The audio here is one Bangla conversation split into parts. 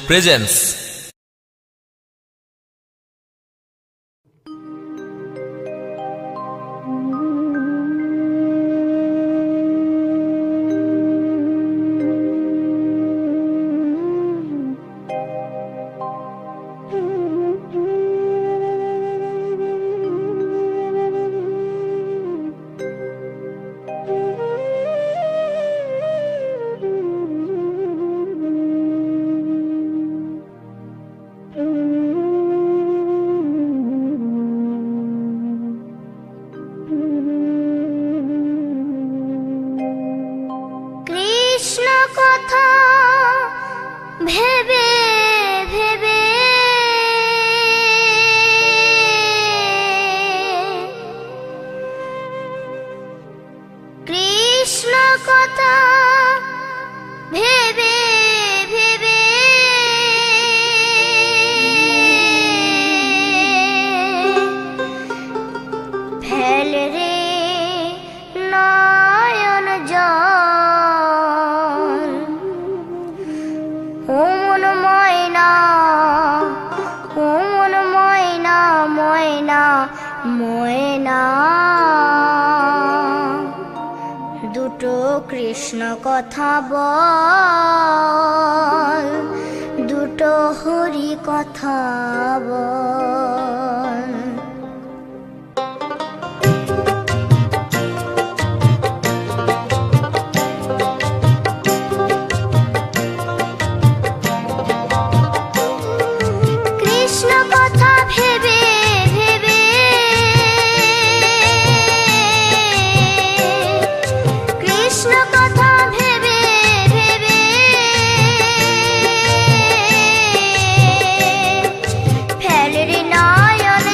Presents. কৃষ্ণ কথা বল, দুটো হরি কথা বল। কৃষ্ণ কথা ভেবে ভেবে কৃষ্ণ কথা ভেবে ভেবে ফেলে রে নয়ন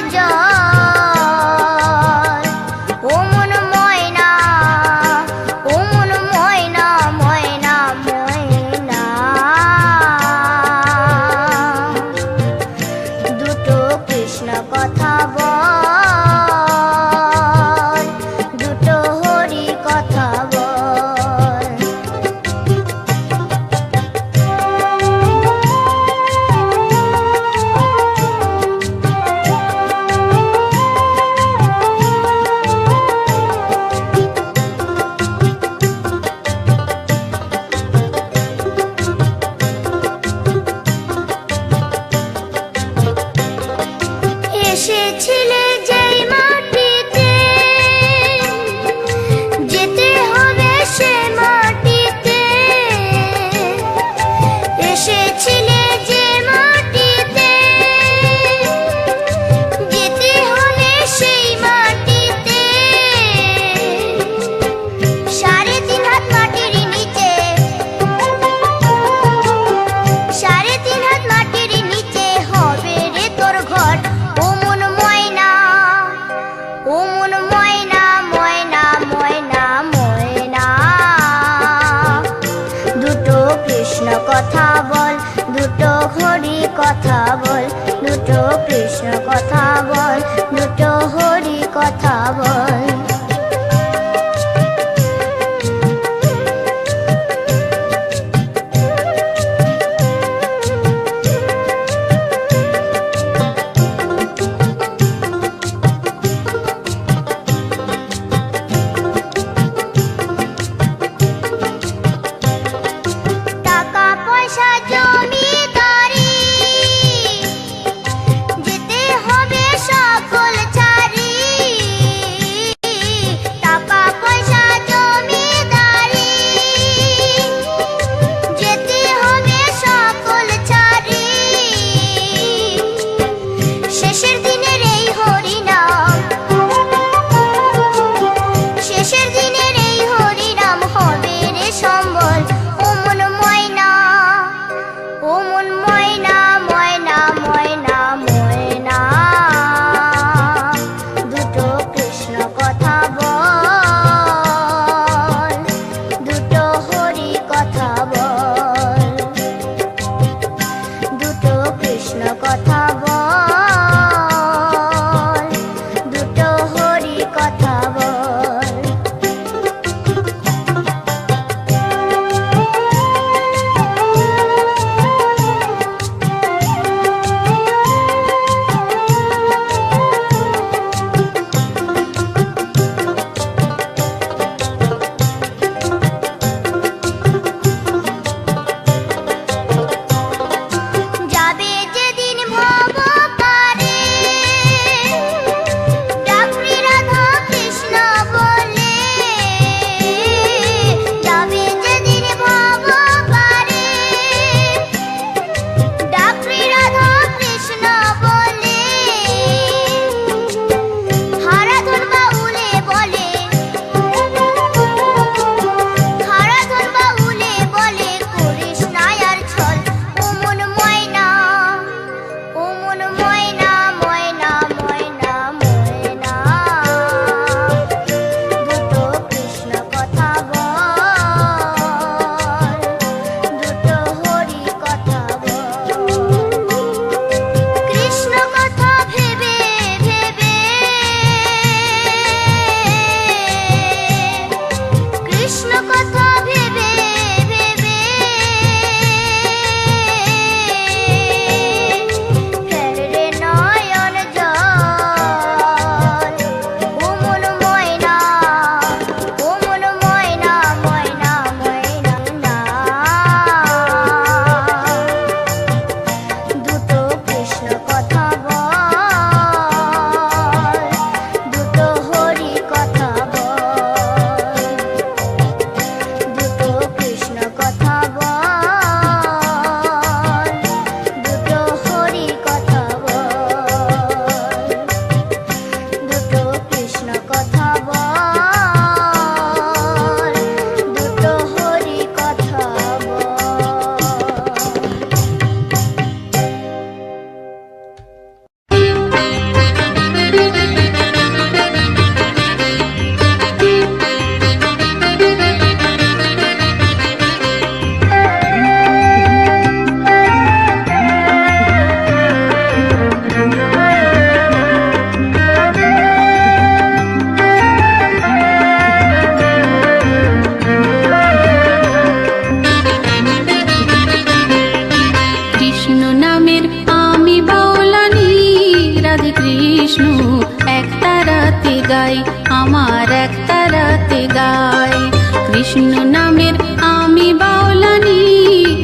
কৃষ্ণ নামের আমি বাউলানি,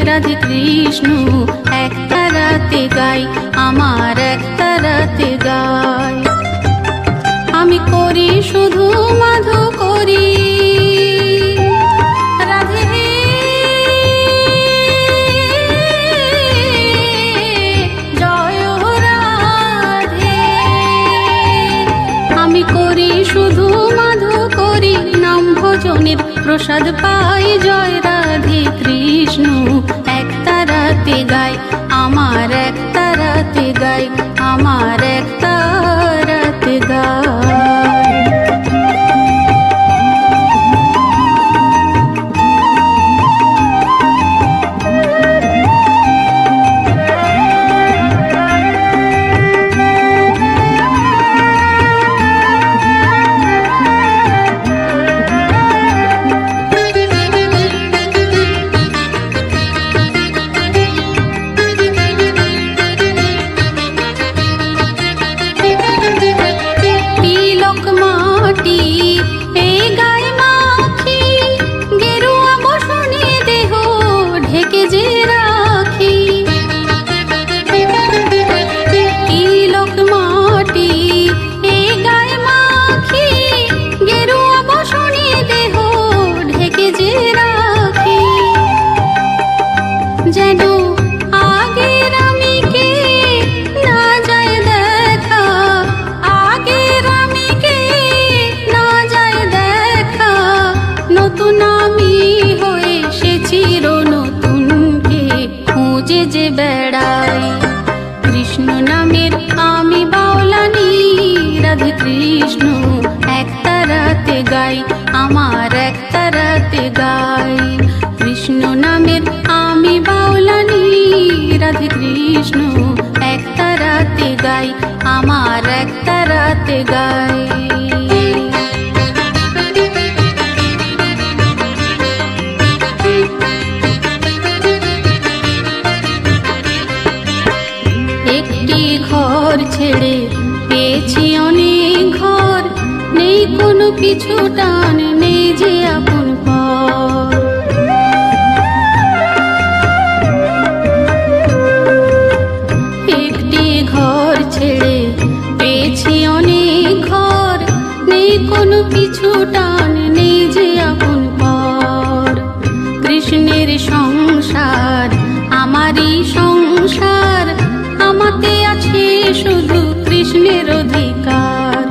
রাধে কৃষ্ণ এক তারাতে গাই, আমার এক তারাতে গাই। আমি করি শুধু মাধু করি, রাধে জয় রাধে। আমি করি শুধু মাধু করি, নাম ভজনের প্রসাদ পাই, জয় রাধে কৃষ্ণ এক তারাতে গাই, আমার এক তারাতে গাই, আমার এক তারাতে গাই। কৃষ্ণ নামের আমি বাউলানি, রাধে কৃষ্ণ এক তারাতে গাই, আমার এক তারাতে গাই। কৃষ্ণ নামের আমি বাউলানি, রাধে কৃষ্ণ এক তারাতে গাই, আমার এক তারাতে গাই। ঘর ছেড়ে পেয়েছি অনেক ঘর, নেই কোনো পিছু টান, নেই যে আপন পর। একটি ঘর ছেড়ে পেয়েছি অনেক ঘর, নেই কোনো পিছু টান, নেই যে আপন পর। কৃষ্ণের সংসার আমারই সংসার, আমাতে আছে শুধু কৃষ্ণের অধিকার।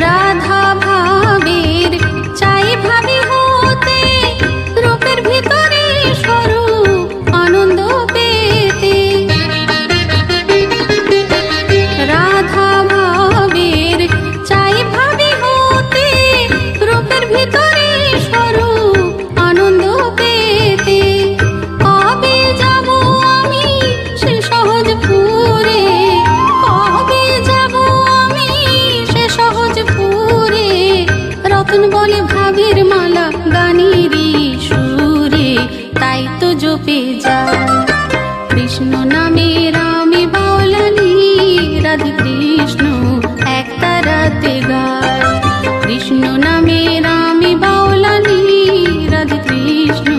রাধা ভাবের চাই ভাবি হতে, রূপের ভিতরে স্বরূপ আনন্দ পেতে। রাধা ভাবের চাই ভাবি হতে, রূপের ভিতরে স্বরূপ আনন্দ পেতে। কবে যাব আমি সে সহজপুরে, কবে যাব আমি সে সহজপুরে। রতন বলে ভাবের মালা গানেরই সুরে, তাই তো জপে যায় কৃষ্ণ নামের আমি বাউলানি, রাধে কৃষ্ণ এক তারাতে গাই। কৃষ্ণ নামের আমি বাউলানি, রাধে কৃষ্ণ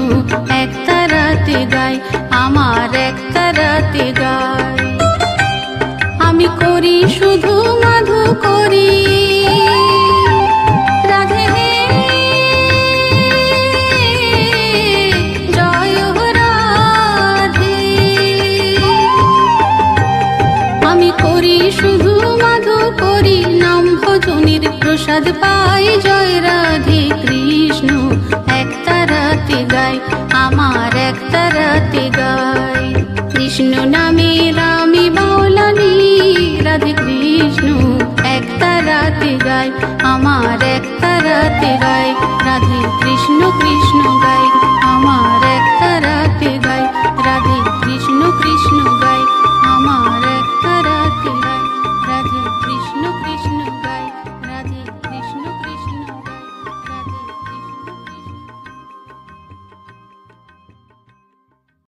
এক তারাতে গাই, আমার এক তারাতে গাই। আমি করি শুধু মাধু করি, রাধে জয় রাধে। আমি করি শুধু মাধু করি, নাম ভজনের প্রসাদ পাই, জয় রাধে কৃষ্ণ এক তারাতে গাই, আমার এক তারাতে গাই। কৃষ্ণ নামের আমি বাউলানি, রাধে কৃষ্ণ এক তারাতে গাই, আমার এক তারাতে গাই। রাধে কৃষ্ণ কৃষ্ণ গাই,